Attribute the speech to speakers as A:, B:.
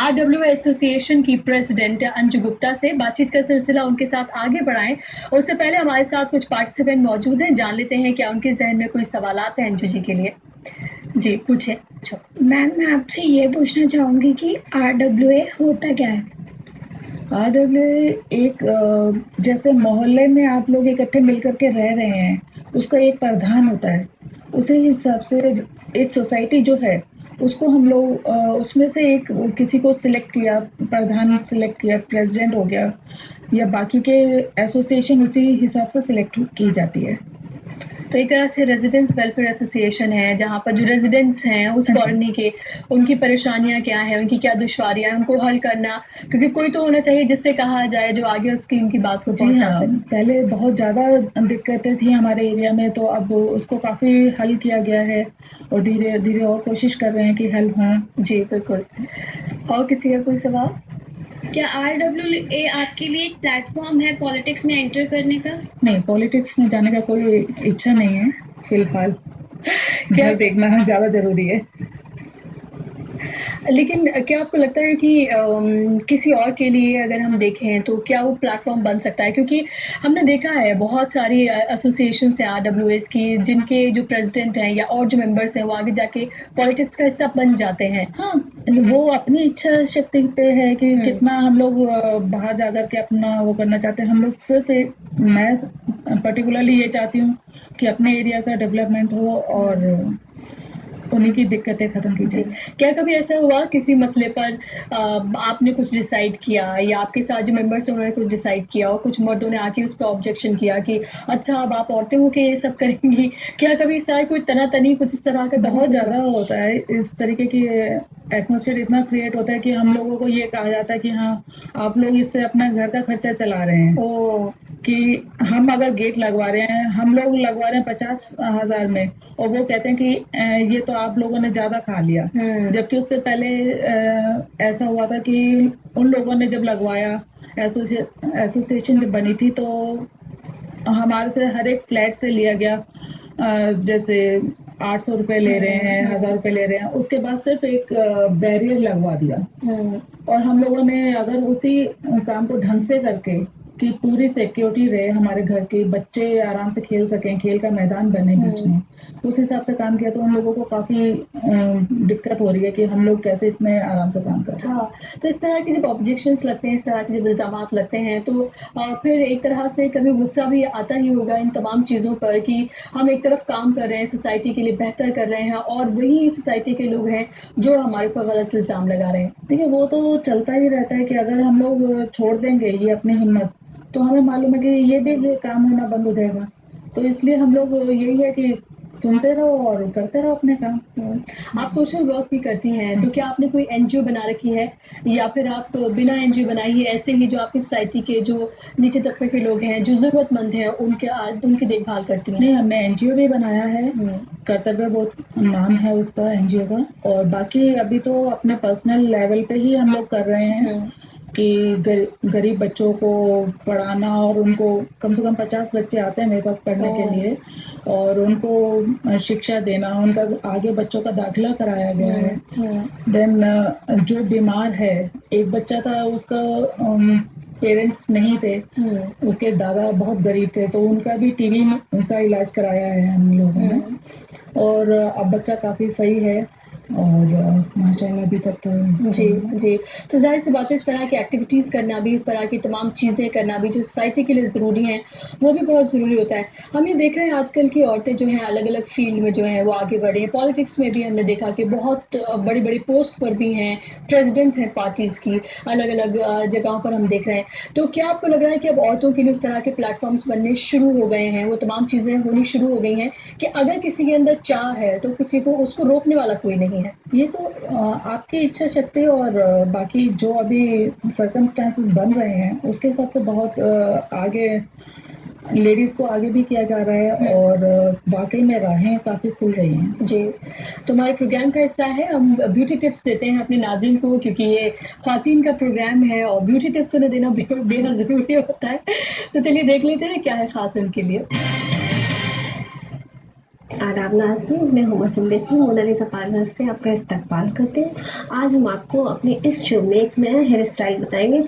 A: RWA association की president Anju Gupta से बातचीत का सिलसिला उनके साथ आगे बढ़ाएं। उससे पहले हमारे साथ कुछ पार्टिसिपेंट मौजूद हैं, जान लेते हैं क्या उनके जहन में कोई सवालात हैं अंजू जी के लिए। जी पूछे।
B: मैम, मैं आपसे ये पूछना चाहूंगी कि RWA होता क्या है?
C: RWA एक जैसे मोहल्ले में आप लोग इकट्ठे मिलकर के रह रहे हैं, उसका एक प्रधान होता है। उसी हिसाब से एक सोसाइटी जो है उसको हम लोग उसमें से एक किसी को सिलेक्ट किया, प्रधान सिलेक्ट किया, प्रेसिडेंट हो गया, या बाकी के एसोसिएशन उसी हिसाब से सिलेक्ट की जाती है।
A: तो एक तरह से रेजिडेंट्स वेलफेयर एसोसिएशन है, जहाँ पर जो रेजिडेंट्स हैं उस कॉलोनी के, उनकी परेशानियां क्या है, उनकी क्या दुश्वारियां, उनको हल करना, क्योंकि कोई तो होना चाहिए जिससे कहा जाए जो आगे उसकी उनकी बात को पहुंचा सके।
C: पहले बहुत ज़्यादा दिक्कतें थी हमारे एरिया में, तो अब उसको काफ़ी हल किया गया है और धीरे धीरे और कोशिश कर रहे हैं कि हल हों।
A: जी बिल्कुल। और किसी का कोई सवाल?
B: क्या RWA आपके लिए एक प्लेटफॉर्म है पॉलिटिक्स में एंटर करने का?
C: नहीं, पॉलिटिक्स में जाने का कोई इच्छा नहीं है फिलहाल। क्या देखना है ज़्यादा जरूरी है।
A: लेकिन क्या आपको लगता है कि किसी और के लिए अगर हम देखें तो क्या वो प्लेटफॉर्म बन सकता है? क्योंकि हमने देखा है बहुत सारी एसोसिएशन हैं RWAs की, जिनके जो प्रेसिडेंट हैं या और जो मेंबर्स हैं वो आगे जाके पॉलिटिक्स का हिस्सा बन जाते हैं।
C: हाँ, वो अपनी इच्छा शक्ति पे है कि कितना हम लोग बाहर जाकर के अपना वो करना चाहते हैं। हम लोग सिर्फ मैं पर्टिकुलरली ये चाहती हूँ कि अपने एरिया का डेवलपमेंट हो और उन्हीं की दिक्कतें खत्म की जाए।
A: क्या कभी ऐसा हुआ किसी मसले पर आपने कुछ डिसाइड किया या आपके साथ जो मेंबर्स हैं उन्होंने कुछ डिसाइड किया और कुछ मर्दों ने आके उस पर ऑब्जेक्शन किया कि अच्छा अब आप औरतें हो के ये सब करेंगी? क्या कभी इस तरह कोई तनातनी कुछ इस तरह का?
C: बहुत ज़्यादा होता है इस तरीके की एटमॉस्फेयर, इतना क्रिएट होता है कि हम लोगों को ये कहा जाता है कि हाँ आप लोग इससे अपना घर का खर्चा चला रहे हैं। कि हम अगर गेट लगवा रहे हैं, हम लोग लगवा रहे हैं 50,000 में, और वो कहते हैं कि ये तो आप लोगों ने ज्यादा खा लिया। जबकि उससे पहले ऐसा हुआ था कि उन लोगों ने जब लगवाया, एसोसिएशन जब बनी थी, तो हमारे से हर एक फ्लैट से लिया गया जैसे 800 रुपए ले रहे हैं, 1000 रुपए ले रहे हैं। उसके बाद सिर्फ एक बैरियर लगवा दिया। और हम लोगों ने अगर उसी काम को ढंग से करके कि पूरी सिक्योरिटी रहे, हमारे घर के बच्चे आराम से खेल सकें, खेल का मैदान बने बीच में, उस हिसाब से काम किया, तो उन लोगों को काफी दिक्कत हो रही है कि हम लोग कैसे इसमें आराम से काम करें।
A: हाँ, तो इस तरह के जब ऑब्जेक्शंस लगते हैं, इस तरह के जब इल्जामात लगते हैं, तो फिर एक तरह से कभी गुस्सा भी आता ही होगा इन तमाम चीज़ों पर कि हम एक तरफ काम कर रहे हैं, सोसाइटी के लिए बेहतर कर रहे हैं, और वही सोसाइटी के लोग हैं जो हमारे ऊपर गलत इल्जाम लगा रहे हैं।
C: देखिए, वो तो चलता ही रहता है कि अगर हम लोग छोड़ देंगे ये अपनी हिम्मत, तो हमें मालूम है कि ये भी काम होना बंद हो जाएगा। तो इसलिए हम लोग यही है कि सुनते रहो और करते रहो अपने काम।
A: आप सोशल वर्क भी करती हैं, तो क्या आपने कोई एनजीओ बना रखी है या फिर आप बिना एनजीओ बनाई है ऐसे ही जो आपकी सोसाइटी के जो नीचे तबके के लोग हैं, जो जरूरतमंद हैं, उनकी देखभाल करती हैं?
C: नहीं, हमने एनजीओ भी बनाया है। कर्तव्य बोध नाम है उसका एनजीओ का। और बाकी अभी तो अपने पर्सनल लेवल पे ही हम लोग कर रहे हैं कि गरीब बच्चों को पढ़ाना, और उनको कम से कम 50 बच्चे आते हैं मेरे पास पढ़ने के लिए, और उनको शिक्षा देना, उनका आगे बच्चों का दाखिला कराया गया है। देन जो बीमार है, एक बच्चा था उसका पेरेंट्स नहीं थे, उसके दादा बहुत गरीब थे, तो उनका भी टीबी में उनका इलाज कराया है हम लोगों ने। और अब बच्चा काफी सही है और माशाल्लाह अभी तक तो।
A: जी जी, तो जाहिर सी बात है इस तरह की एक्टिविटीज़ करना भी, इस तरह की तमाम चीज़ें करना भी जो सोसाइटी के लिए ज़रूरी हैं, वो भी बहुत ज़रूरी होता है। हम ये देख रहे हैं आजकल की औरतें जो हैं अलग-अलग फ़ील्ड में जो हैं वो आगे बढ़ी हैं। पॉलिटिक्स में भी हमने देखा कि बहुत बड़ी-बड़ी पोस्ट पर भी हैं, प्रेसिडेंट हैं पार्टीज़ की, अलग-अलग जगहों पर हम देख रहे हैं। तो क्या आपको लग रहा है कि अब औरतों के लिए उस तरह के प्लेटफ़ॉर्म्स बनने शुरू हो गए हैं, वो तमाम चीज़ें होनी शुरू हो गई हैं कि अगर किसी के अंदर चाह है तो किसी को उसको रोकने वाला कोई नहीं है?
C: ये तो आपकी इच्छा शक्ति और बाकी जो अभी सर्कमस्टांसेस बन रहे हैं उसके हिसाब से बहुत आगे लेडीज को आगे भी किया जा रहा है, और वाकई में राहें काफी खुल रही हैं।
A: जी, तो हमारे प्रोग्राम का हिस्सा है, हम ब्यूटी टिप्स देते हैं अपने नाज़रीन को, क्योंकि ये ख़वातीन का प्रोग्राम है और ब्यूटी टिप्स उन्हें देना बेहद ज़रूरी होता है। तो चलिए देख लेते हैं क्या है ख़ास उनके लिए।
D: आदाब नाज़रीन, मैं हुमा सिमरती मोनालिसा पार्लर से आपका इस्तकबाल करती हूँ। आज हम आपको अपने इस शो में एक नया हेयर स्टाइल बताएंगे